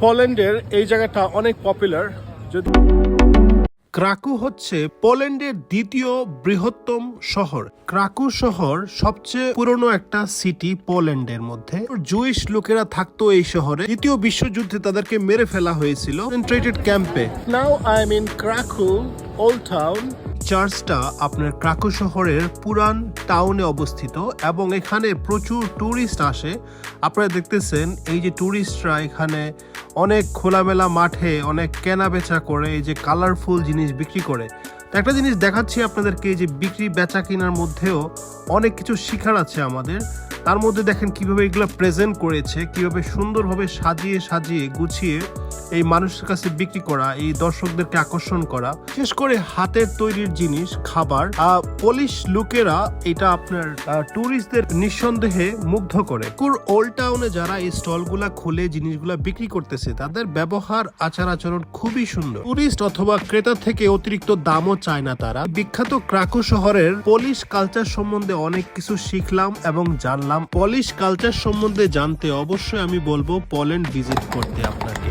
পোল্যান্ডের এই জায়গাটা অনেক পপুলার। ক্রাকু হচ্ছে পোল্যান্ডের দ্বিতীয় বৃহত্তম শহর। ক্রাকু শহর সবচেয়ে পুরনো একটা সিটি পোল্যান্ডের মধ্যে। জুইশ লোকেরা থাকতো এই শহরে। দ্বিতীয় বিশ্বযুদ্ধে তাদেরকে মেরে ফেলা হয়েছিল কনসেন্ট্রেটেড ক্যাম্পে। Now I am in Krakow old town. চার্চটা আপনার ক্রাকু শহরের পুরান টাউনে অবস্থিত এবং এখানে প্রচুর ট্যুরিস্ট আসে। আপনারা দেখতেছেন এই যে ট্যুরিস্টরা এখানে অনেক খোলামেলা মাঠে অনেক কেনা বেচা করে, এই যে কালারফুল জিনিস বিক্রি করে। তো একটা জিনিস দেখাচ্ছি আপনাদেরকে, এই যে বিক্রি বেচা কেনার মধ্যেও অনেক কিছু শিখার আছে আমাদের। তার মধ্যে দেখেন কিভাবে এগুলো প্রেজেন্ট করেছে, কিভাবে সুন্দরভাবে সাজিয়ে সাজিয়ে গুছিয়ে এই মানুষের কাছে বিক্রি করা, এই দর্শকদেরকে আকর্ষণ করা। বিশেষ করে হাতের তৈরির জিনিস, খাবার। পোলিশ লোকেরা এটা আপনার ট্যুরিস্টদের নিঃসন্দেহে মুগ্ধ করে। ওল্ড টাউনে যারা এই স্টলগুলা খুলে জিনিসগুলা বিক্রি করতেছে তাদের ব্যবহার আচার আচরণ খুবই সুন্দর। ট্যুরিস্ট অথবা ক্রেতা থেকে অতিরিক্ত দামও চায় না তারা। বিখ্যাত ক্রাকু শহরের পোলিশ কালচার সম্বন্ধে অনেক কিছু শিখলাম এবং জানলাম। পোলিশ কালচার সম্বন্ধে জানতে অবশ্যই আমি বলবো পোল্যান্ড ভিজিট করতে আপনাকে।